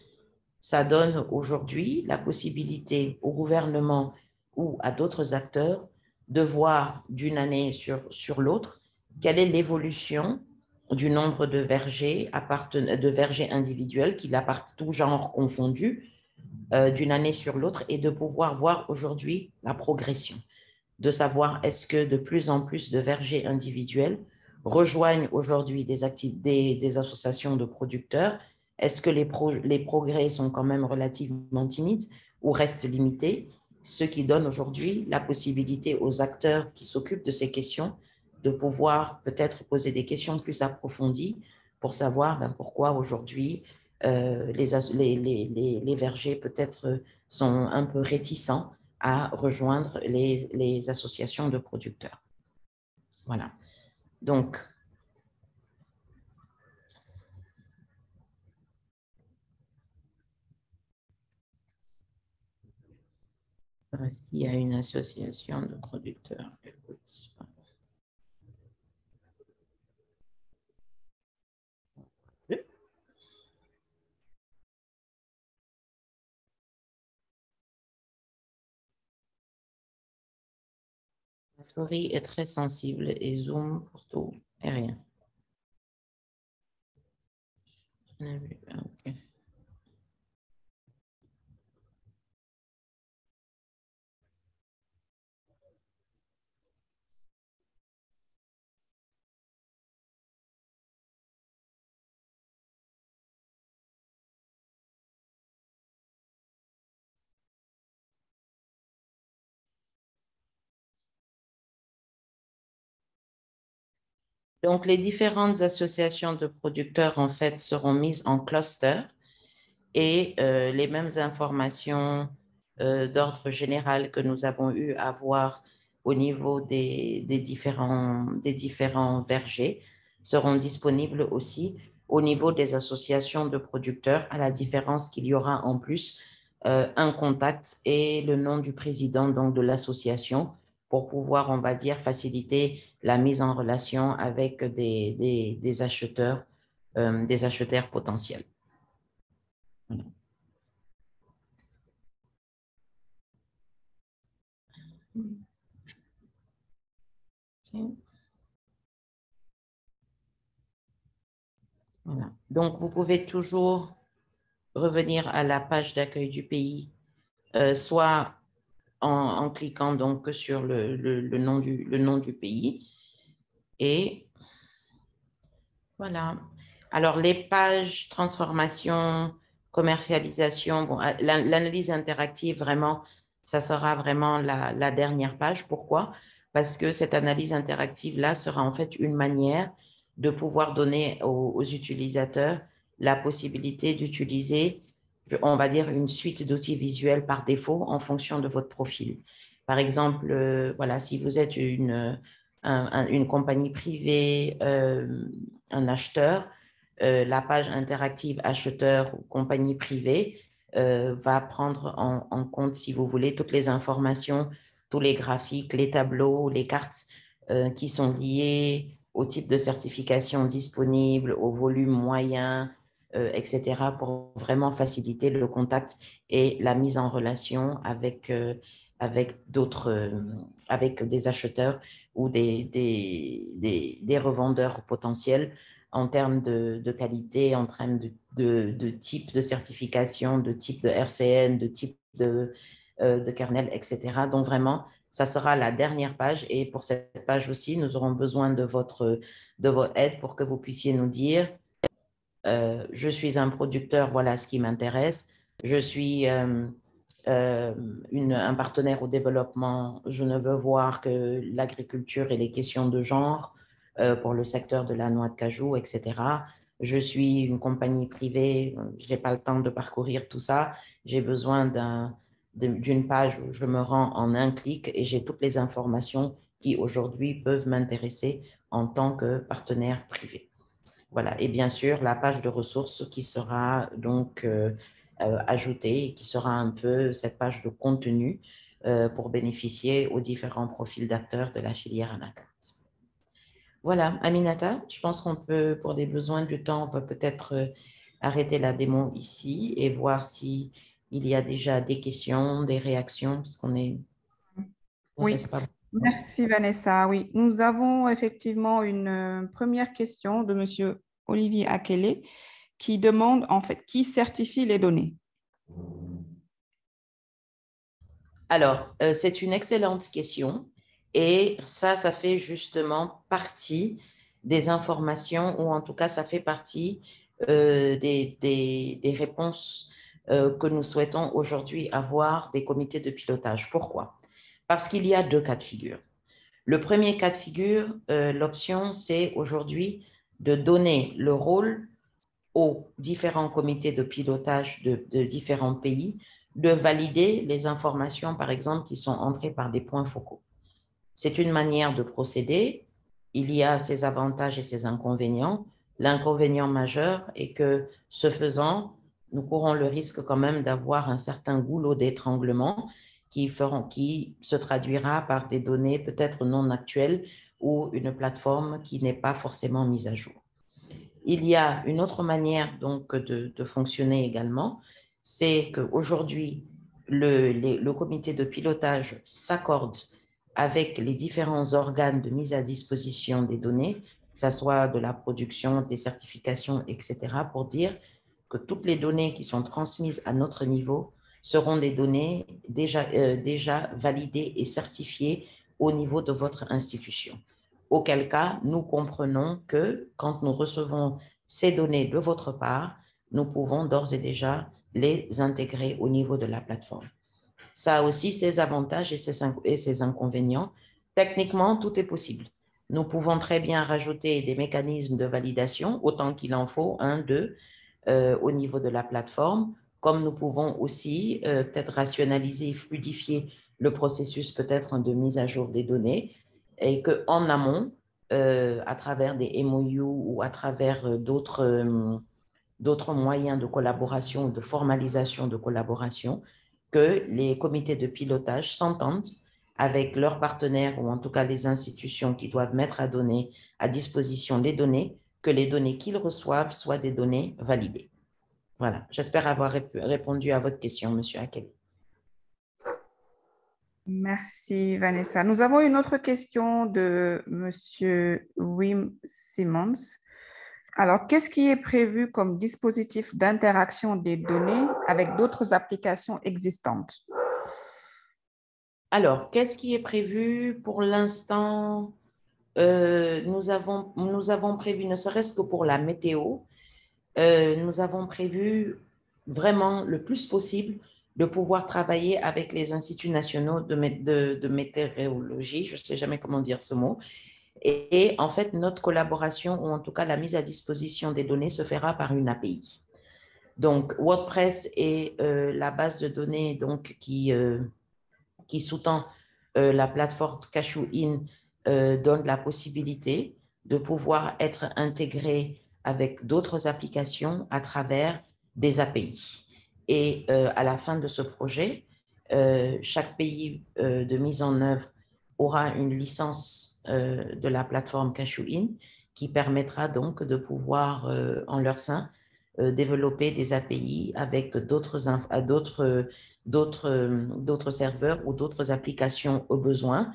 ça donne aujourd'hui la possibilité au gouvernement ou à d'autres acteurs de voir d'une année sur l'autre quelle est l'évolution du nombre de vergers individuels, qu'il appartient tout genre confondu, d'une année sur l'autre, et de pouvoir voir aujourd'hui la progression, de savoir est-ce que de plus en plus de vergers individuels rejoignent aujourd'hui des associations de producteurs. Est-ce que les progrès sont quand même relativement timides ou restent limités, ce qui donne aujourd'hui la possibilité aux acteurs qui s'occupent de ces questions de pouvoir peut-être poser des questions plus approfondies pour savoir pourquoi aujourd'hui les vergers peut-être sont un peu réticents à rejoindre les associations de producteurs. Voilà. Donc, il y a une association de producteurs. La souris est très sensible et zoom pour tout et rien. Okay. Donc, les différentes associations de producteurs, en fait, seront mises en cluster et les mêmes informations d'ordre général que nous avons eu à voir au niveau des différents vergers seront disponibles aussi au niveau des associations de producteurs, à la différence qu'il y aura en plus un contact et le nom du président donc, de l'association pour pouvoir, on va dire, faciliter la mise en relation avec des acheteurs potentiels. Voilà. Voilà. Donc, vous pouvez toujours revenir à la page d'accueil du pays, soit en cliquant donc sur le nom du pays. Et voilà. Alors, les pages transformation, commercialisation, bon, l'analyse interactive, vraiment, ça sera vraiment la dernière page. Pourquoi? Parce que cette analyse interactive-là sera en fait une manière de pouvoir donner aux utilisateurs la possibilité d'utiliser, on va dire, une suite d'outils visuels par défaut en fonction de votre profil. Par exemple, voilà, si vous êtes une compagnie privée, un acheteur, la page interactive acheteur ou compagnie privée va prendre en compte, si vous voulez, toutes les informations, tous les graphiques, les tableaux, les cartes qui sont liées au type de certification disponible, au volume moyen, etc., pour vraiment faciliter le contact et la mise en relation avec avec des acheteurs ou des revendeurs potentiels en termes de qualité, en termes de type de certification, de type de RCN, de type de kernel, etc. Donc vraiment, ça sera la dernière page. Et pour cette page aussi, nous aurons besoin de votre aide pour que vous puissiez nous dire je suis un producteur, voilà ce qui m'intéresse. Je suis un partenaire au développement. Je ne veux voir que l'agriculture et les questions de genre pour le secteur de la noix de cajou, etc. Je suis une compagnie privée. Je n'ai pas le temps de parcourir tout ça. J'ai besoin d'une page où je me rends en un clic et j'ai toutes les informations qui aujourd'hui peuvent m'intéresser en tant que partenaire privé. Voilà. Et bien sûr, la page de ressources qui sera donc ajoutée et qui sera un peu cette page de contenu pour bénéficier aux différents profils d'acteurs de la filière Anacat. Voilà, Aminata, je pense qu'on peut, pour des besoins du temps, on peut peut-être arrêter la démo ici et voir s'il y a déjà des questions, des réactions, parce qu'on est... Oui, merci Vanessa. Oui, nous avons effectivement une première question de Monsieur Olivier Akele qui demande en fait qui certifie les données. Alors, c'est une excellente question et ça fait justement partie des informations ou en tout cas, ça fait partie des réponses que nous souhaitons aujourd'hui avoir des comités de pilotage. Pourquoi? Parce qu'il y a deux cas de figure. Le premier cas de figure, l'option, c'est aujourd'hui de donner le rôle aux différents comités de pilotage de différents pays de valider les informations, par exemple, qui sont entrées par des points focaux. C'est une manière de procéder. Il y a ses avantages et ses inconvénients. L'inconvénient majeur est que, ce faisant, nous courons le risque quand même d'avoir un certain goulot d'étranglement qui se traduira par des données peut-être non actuelles ou une plateforme qui n'est pas forcément mise à jour. Il y a une autre manière donc de fonctionner également, c'est qu'aujourd'hui, le comité de pilotage s'accorde avec les différents organes de mise à disposition des données, que ce soit de la production, des certifications, etc., pour dire que toutes les données qui sont transmises à notre niveau seront des données déjà validées et certifiées au niveau de votre institution. Auquel cas, nous comprenons que quand nous recevons ces données de votre part, nous pouvons d'ores et déjà les intégrer au niveau de la plateforme. Ça a aussi ses avantages et ses inconvénients. Techniquement, tout est possible. Nous pouvons très bien rajouter des mécanismes de validation, autant qu'il en faut, deux, au niveau de la plateforme, comme nous pouvons aussi peut-être rationaliser et fluidifier le processus peut-être de mise à jour des données, et qu'en amont, à travers des MOU ou à travers d'autres moyens de collaboration ou de formalisation de collaboration, que les comités de pilotage s'entendent avec leurs partenaires ou en tout cas les institutions qui doivent mettre à disposition les données, que les données qu'ils reçoivent soient des données validées. Voilà, j'espère avoir répondu à votre question, Monsieur Akele. Merci, Vanessa. Nous avons une autre question de Monsieur Wim Simmons. Alors, qu'est-ce qui est prévu comme dispositif d'interaction des données avec d'autres applications existantes? Alors, qu'est-ce qui est prévu pour l'instant? Nous avons prévu, ne serait-ce que pour la météo, nous avons prévu vraiment le plus possible de pouvoir travailler avec les instituts nationaux de météorologie, je ne sais jamais comment dire ce mot, et en fait, notre collaboration, ou en tout cas la mise à disposition des données, se fera par une API. Donc, WordPress est la base de données donc, qui sous-tend la plateforme Cashew-in donne la possibilité de pouvoir être intégré avec d'autres applications à travers des API. Et à la fin de ce projet, chaque pays de mise en œuvre aura une licence de la plateforme Cashew-in qui permettra donc de pouvoir, en leur sein, développer des API avec d'autres serveurs ou d'autres applications au besoin.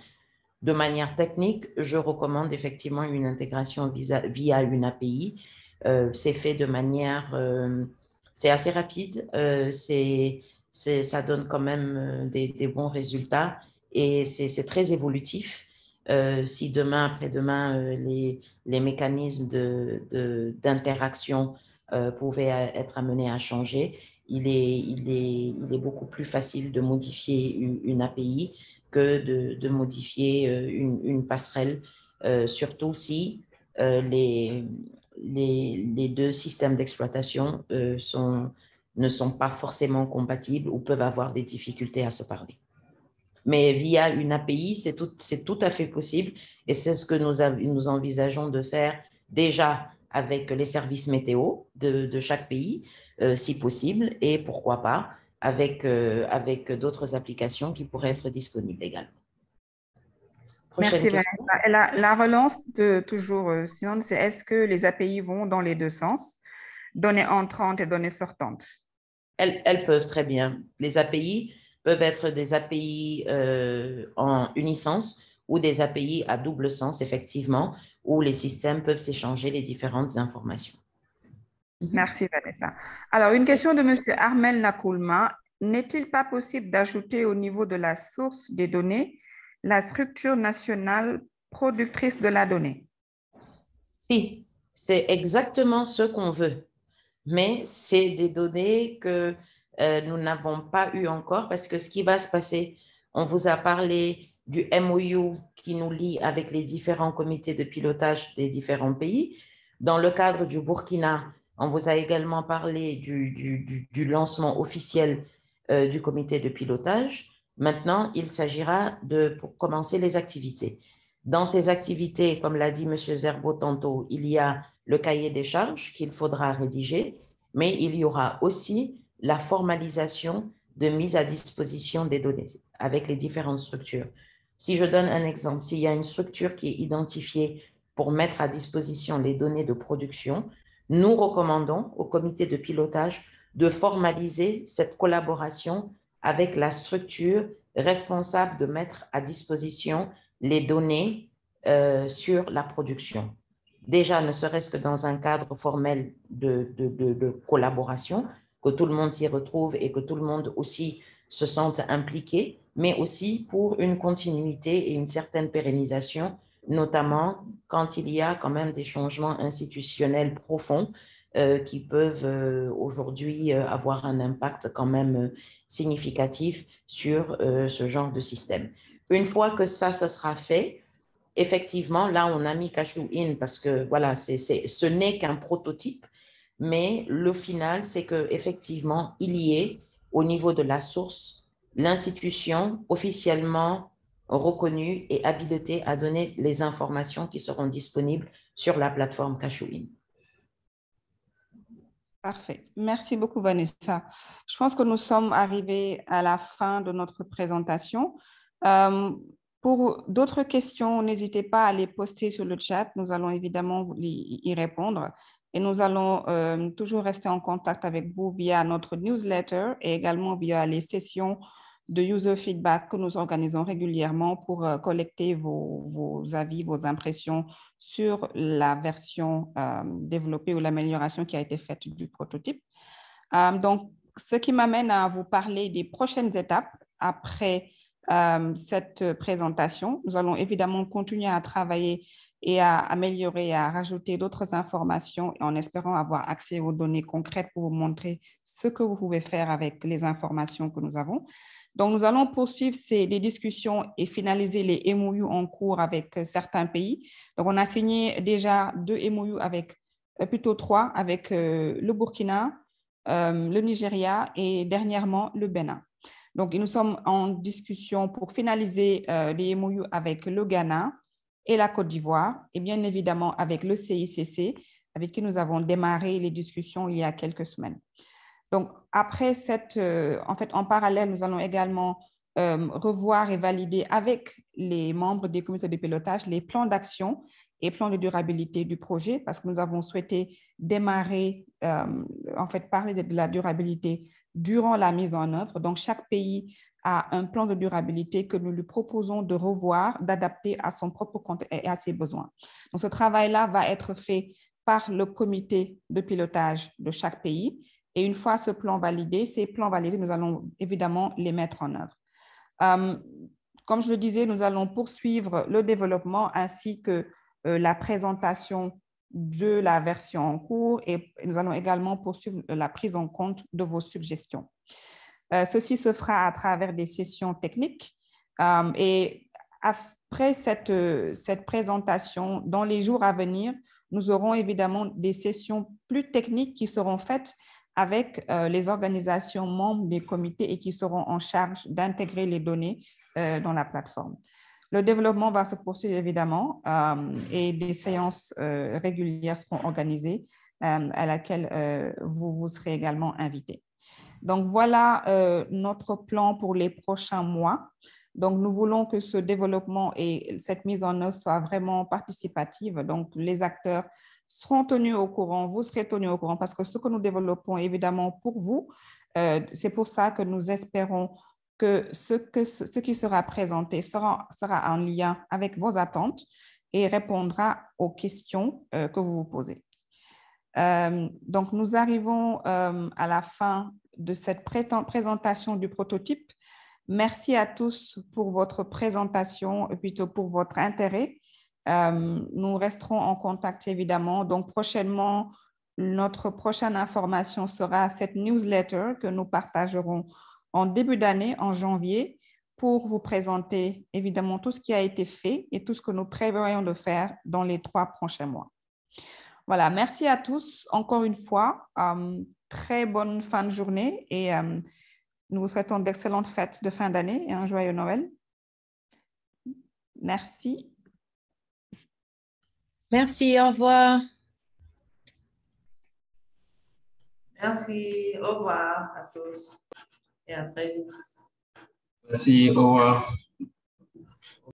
De manière technique, je recommande effectivement une intégration via une API. C'est fait de manière, c'est assez rapide, ça donne quand même des bons résultats et c'est très évolutif. Si demain, après-demain, les mécanismes d'interaction pouvaient être amenés à changer, il est beaucoup plus facile de modifier une API que de modifier une passerelle, surtout si les deux systèmes d'exploitation ne sont pas forcément compatibles ou peuvent avoir des difficultés à se parler. Mais via une API, c'est tout à fait possible et c'est ce que nous envisageons de faire déjà avec les services météo de chaque pays, si possible, et pourquoi pas avec d'autres applications qui pourraient être disponibles également. Prochaine question. Merci, la relance de toujours, Simone, c'est est-ce que les API vont dans les deux sens, données entrantes et données sortantes? Elles peuvent très bien. Les API peuvent être des API en unisens ou des API à double sens, effectivement, où les systèmes peuvent s'échanger les différentes informations. Merci, Vanessa. Alors, une question de M. Armel Nakoulma. N'est-il pas possible d'ajouter au niveau de la source des données la structure nationale productrice de la donnée? Si, c'est exactement ce qu'on veut. Mais c'est des données que nous n'avons pas eues encore parce que ce qui va se passer, on vous a parlé du MOU qui nous lie avec les différents comités de pilotage des différents pays. Dans le cadre du Burkina, on vous a également parlé du lancement officiel du comité de pilotage. Maintenant, il s'agira pour commencer les activités. Dans ces activités, comme l'a dit M. Zerbo tantôt, il y a le cahier des charges qu'il faudra rédiger, mais il y aura aussi la formalisation de mise à disposition des données avec les différentes structures. Si je donne un exemple, s'il y a une structure qui est identifiée pour mettre à disposition les données de production, nous recommandons au comité de pilotage de formaliser cette collaboration avec la structure responsable de mettre à disposition les données sur la production. Déjà, ne serait-ce que dans un cadre formel de collaboration, que tout le monde s'y retrouve et que tout le monde aussi se sente impliqué, mais aussi pour une continuité et une certaine pérennisation, notamment quand il y a quand même des changements institutionnels profonds qui peuvent aujourd'hui avoir un impact quand même significatif sur ce genre de système. Une fois que ça sera fait, effectivement, là, on a mis Cashew-in parce que voilà, ce n'est qu'un prototype, mais le final, c'est qu'effectivement, il y ait au niveau de la source l'institution officiellement reconnue et habilitée à donner les informations qui seront disponibles sur la plateforme Cashew-in. Parfait. Merci beaucoup, Vanessa. Je pense que nous sommes arrivés à la fin de notre présentation. Pour d'autres questions, n'hésitez pas à les poster sur le chat. Nous allons évidemment y répondre et nous allons toujours rester en contact avec vous via notre newsletter et également via les sessions de user feedback que nous organisons régulièrement pour collecter vos avis, vos impressions sur la version développée ou l'amélioration qui a été faite du prototype. Donc, ce qui m'amène à vous parler des prochaines étapes après cette présentation. Nous allons évidemment continuer à travailler et à améliorer, à rajouter d'autres informations en espérant avoir accès aux données concrètes pour vous montrer ce que vous pouvez faire avec les informations que nous avons. Donc, nous allons poursuivre les discussions et finaliser les MOU en cours avec certains pays. Donc, on a signé déjà 2 MOU avec, plutôt 3, avec le Burkina, le Nigeria et dernièrement le Bénin. Donc, nous sommes en discussion pour finaliser les MOU avec le Ghana et la Côte d'Ivoire et bien évidemment avec le CICC, avec qui nous avons démarré les discussions il y a quelques semaines. Donc, après en parallèle, nous allons également revoir et valider avec les membres des comités de pilotage les plans d'action et plans de durabilité du projet parce que nous avons souhaité démarrer, parler de la durabilité durant la mise en œuvre. Donc, chaque pays a un plan de durabilité que nous lui proposons de revoir, d'adapter à son propre compte et à ses besoins. Donc, ce travail-là va être fait par le comité de pilotage de chaque pays. Et une fois ce plan validé, ces plans validés, nous allons évidemment les mettre en œuvre. Comme je le disais, nous allons poursuivre le développement ainsi que la présentation de la version en cours et nous allons également poursuivre la prise en compte de vos suggestions. Ceci se fera à travers des sessions techniques et après cette présentation, dans les jours à venir, nous aurons évidemment des sessions plus techniques qui seront faites avec les organisations membres des comités et qui seront en charge d'intégrer les données dans la plateforme. Le développement va se poursuivre évidemment et des séances régulières seront organisées à laquelle vous serez également invités. Donc, voilà notre plan pour les prochains mois. Donc, nous voulons que ce développement et cette mise en œuvre soient vraiment participative. Donc, les acteurs seront tenus au courant, vous serez tenus au courant parce que ce que nous développons évidemment pour vous, c'est pour ça que nous espérons que ce qui sera présenté sera en lien avec vos attentes et répondra aux questions que vous vous posez. Donc, nous arrivons à la fin de cette présentation du prototype. Merci à tous pour votre présentation et plutôt pour votre intérêt. Nous resterons en contact évidemment. Donc, prochainement, notre prochaine information sera cette newsletter que nous partagerons en début d'année, en janvier, pour vous présenter évidemment tout ce qui a été fait et tout ce que nous prévoyons de faire dans les 3 prochains mois. Voilà, merci à tous encore une fois. Très bonne fin de journée et nous vous souhaitons d'excellentes fêtes de fin d'année et un joyeux Noël. Merci. Merci, au revoir. Merci, au revoir à tous et à très vite. Merci, au revoir.